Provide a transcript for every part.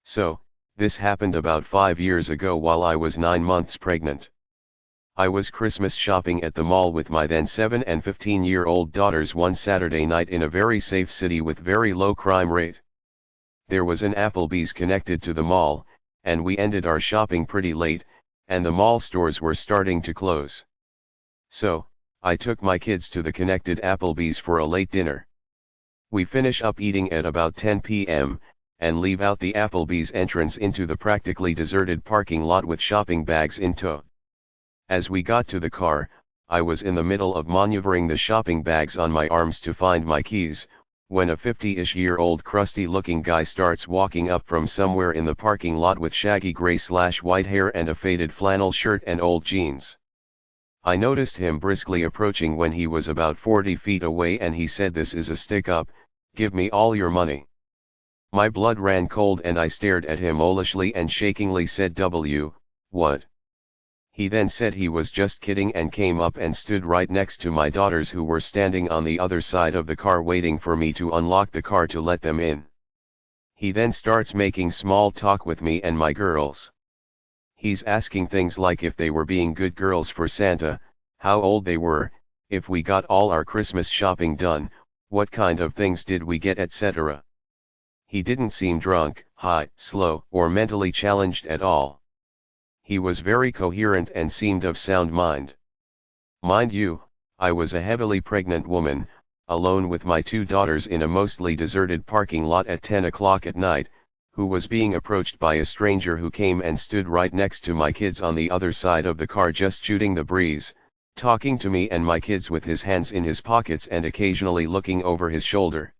So, this happened about 5 years ago while I was 9 months pregnant. I was Christmas shopping at the mall with my then 7 and 15-year-old daughters one Saturday night in a very safe city with very low crime rate. There was an Applebee's connected to the mall, and we ended our shopping pretty late, and the mall stores were starting to close. So, I took my kids to the connected Applebee's for a late dinner. We finish up eating at about 10 p.m., and leave out the Applebee's entrance into the practically deserted parking lot with shopping bags in tow. As we got to the car, I was in the middle of maneuvering the shopping bags on my arms to find my keys, when a 50-ish-year-old crusty-looking guy starts walking up from somewhere in the parking lot with shaggy gray/white hair and a faded flannel shirt and old jeans. I noticed him briskly approaching when he was about 40 feet away, and he said, "This is a stick-up, give me all your money." My blood ran cold and I stared at him owlishly and shakingly said, "What?" He then said he was just kidding and came up and stood right next to my daughters, who were standing on the other side of the car waiting for me to unlock the car to let them in. He then starts making small talk with me and my girls. He's asking things like if they were being good girls for Santa, how old they were, if we got all our Christmas shopping done, what kind of things did we get, etc. He didn't seem drunk, high, slow, or mentally challenged at all. He was very coherent and seemed of sound mind. Mind you, I was a heavily pregnant woman, alone with my 2 daughters in a mostly deserted parking lot at 10 o'clock at night, who was being approached by a stranger who came and stood right next to my kids on the other side of the car, just shooting the breeze, talking to me and my kids with his hands in his pockets and occasionally looking over his shoulder.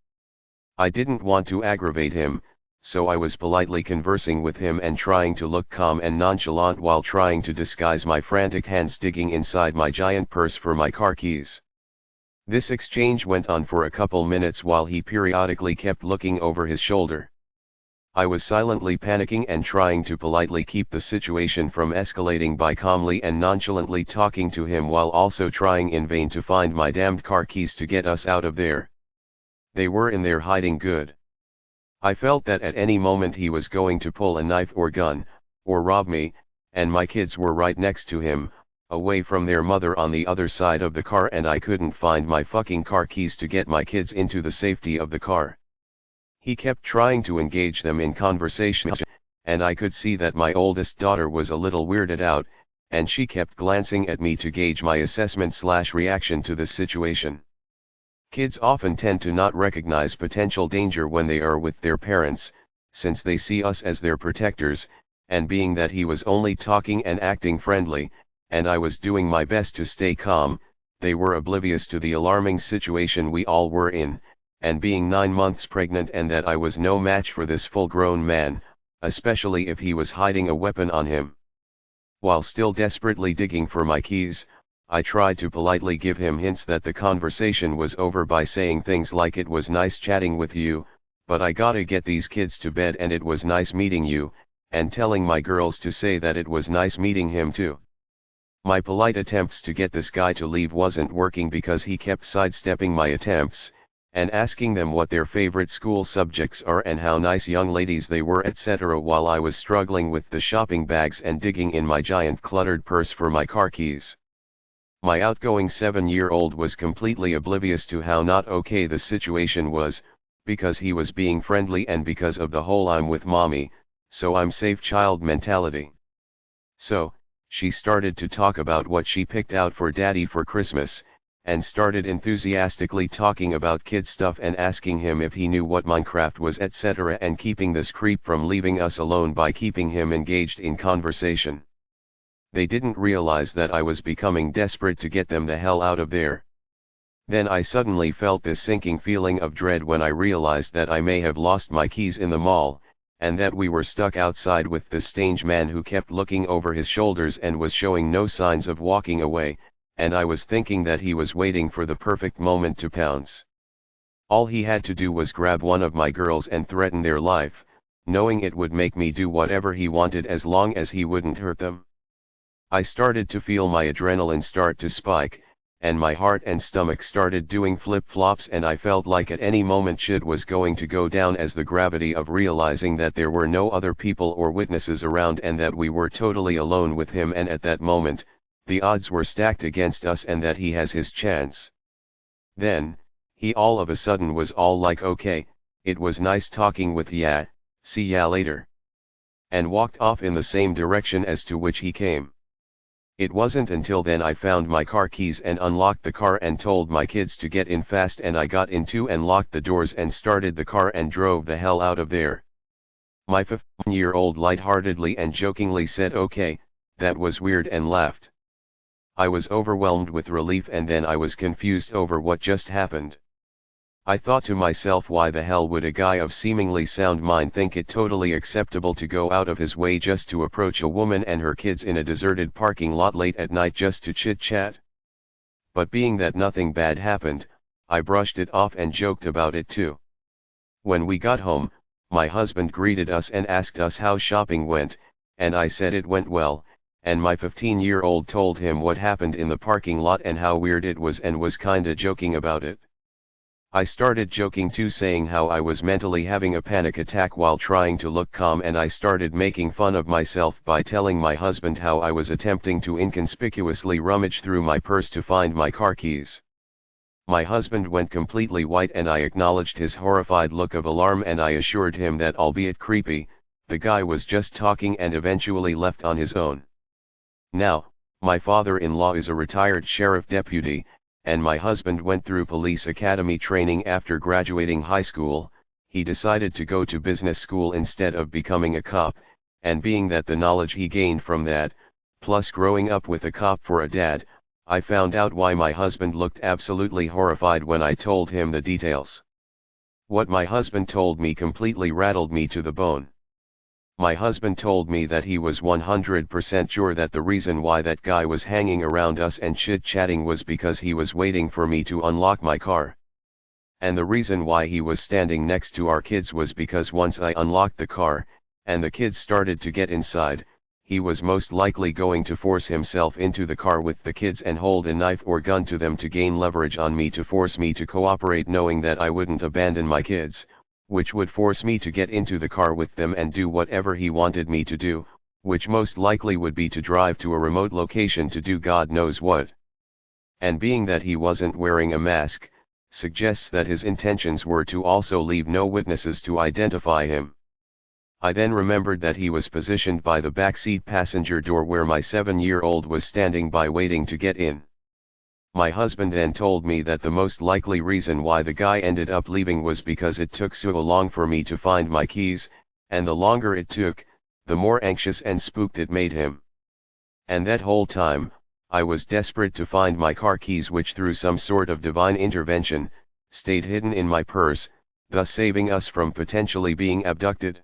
I didn't want to aggravate him, so I was politely conversing with him and trying to look calm and nonchalant while trying to disguise my frantic hands digging inside my giant purse for my car keys. This exchange went on for a couple minutes while he periodically kept looking over his shoulder. I was silently panicking and trying to politely keep the situation from escalating by calmly and nonchalantly talking to him while also trying in vain to find my damned car keys to get us out of there. They were in there hiding good. I felt that at any moment he was going to pull a knife or gun, or rob me, and my kids were right next to him, away from their mother on the other side of the car, and I couldn't find my fucking car keys to get my kids into the safety of the car. He kept trying to engage them in conversation, and I could see that my oldest daughter was a little weirded out, and she kept glancing at me to gauge my assessment/reaction to the situation. Kids often tend to not recognize potential danger when they are with their parents, since they see us as their protectors, and being that he was only talking and acting friendly, and I was doing my best to stay calm, they were oblivious to the alarming situation we all were in, and being 9 months pregnant, and that I was no match for this full-grown man, especially if he was hiding a weapon on him. While still desperately digging for my keys, I tried to politely give him hints that the conversation was over by saying things like, "It was nice chatting with you, but I gotta get these kids to bed, and it was nice meeting you," and telling my girls to say that it was nice meeting him too. My polite attempts to get this guy to leave wasn't working because he kept sidestepping my attempts, and asking them what their favorite school subjects are and how nice young ladies they were, etc., while I was struggling with the shopping bags and digging in my giant cluttered purse for my car keys. My outgoing 7-year-old was completely oblivious to how not okay the situation was, because he was being friendly and because of the whole "I'm with mommy, so I'm safe" child mentality. So, she started to talk about what she picked out for daddy for Christmas, and started enthusiastically talking about kid stuff and asking him if he knew what Minecraft was, etc., and keeping this creep from leaving us alone by keeping him engaged in conversation. They didn't realize that I was becoming desperate to get them the hell out of there. Then I suddenly felt this sinking feeling of dread when I realized that I may have lost my keys in the mall, and that we were stuck outside with this strange man who kept looking over his shoulders and was showing no signs of walking away, and I was thinking that he was waiting for the perfect moment to pounce. All he had to do was grab one of my girls and threaten their life, knowing it would make me do whatever he wanted as long as he wouldn't hurt them. I started to feel my adrenaline start to spike, and my heart and stomach started doing flip-flops, and I felt like at any moment shit was going to go down, as the gravity of realizing that there were no other people or witnesses around and that we were totally alone with him, and at that moment, the odds were stacked against us and that he has his chance. Then, he all of a sudden was all like, "Okay, it was nice talking with ya, see ya later," and walked off in the same direction as to which he came. It wasn't until then I found my car keys and unlocked the car and told my kids to get in fast, and I got in too and locked the doors and started the car and drove the hell out of there. My 15-year-old lightheartedly and jokingly said, "Okay, that was weird," and laughed. I was overwhelmed with relief, and then I was confused over what just happened. I thought to myself, why the hell would a guy of seemingly sound mind think it totally acceptable to go out of his way just to approach a woman and her kids in a deserted parking lot late at night just to chit-chat? But being that nothing bad happened, I brushed it off and joked about it too. When we got home, my husband greeted us and asked us how shopping went, and I said it went well, and my 15-year-old told him what happened in the parking lot and how weird it was and was kinda joking about it. I started joking too, saying how I was mentally having a panic attack while trying to look calm, and I started making fun of myself by telling my husband how I was attempting to inconspicuously rummage through my purse to find my car keys. My husband went completely white, and I acknowledged his horrified look of alarm, and I assured him that, albeit creepy, the guy was just talking and eventually left on his own. Now, my father-in-law is a retired sheriff deputy, and my husband went through police academy training after graduating high school. He decided to go to business school instead of becoming a cop, and being that the knowledge he gained from that, plus growing up with a cop for a dad, I found out why my husband looked absolutely horrified when I told him the details. What my husband told me completely rattled me to the bone. My husband told me that he was 100% sure that the reason why that guy was hanging around us and chit-chatting was because he was waiting for me to unlock my car. And the reason why he was standing next to our kids was because once I unlocked the car, and the kids started to get inside, he was most likely going to force himself into the car with the kids and hold a knife or gun to them to gain leverage on me to force me to cooperate, knowing that I wouldn't abandon my kids, which would force me to get into the car with them and do whatever he wanted me to do, which most likely would be to drive to a remote location to do God knows what. And being that he wasn't wearing a mask, suggests that his intentions were to also leave no witnesses to identify him. I then remembered that he was positioned by the backseat passenger door where my 7-year-old was standing by waiting to get in. My husband then told me that the most likely reason why the guy ended up leaving was because it took so long for me to find my keys, and the longer it took, the more anxious and spooked it made him. And that whole time, I was desperate to find my car keys, which through some sort of divine intervention, stayed hidden in my purse, thus saving us from potentially being abducted.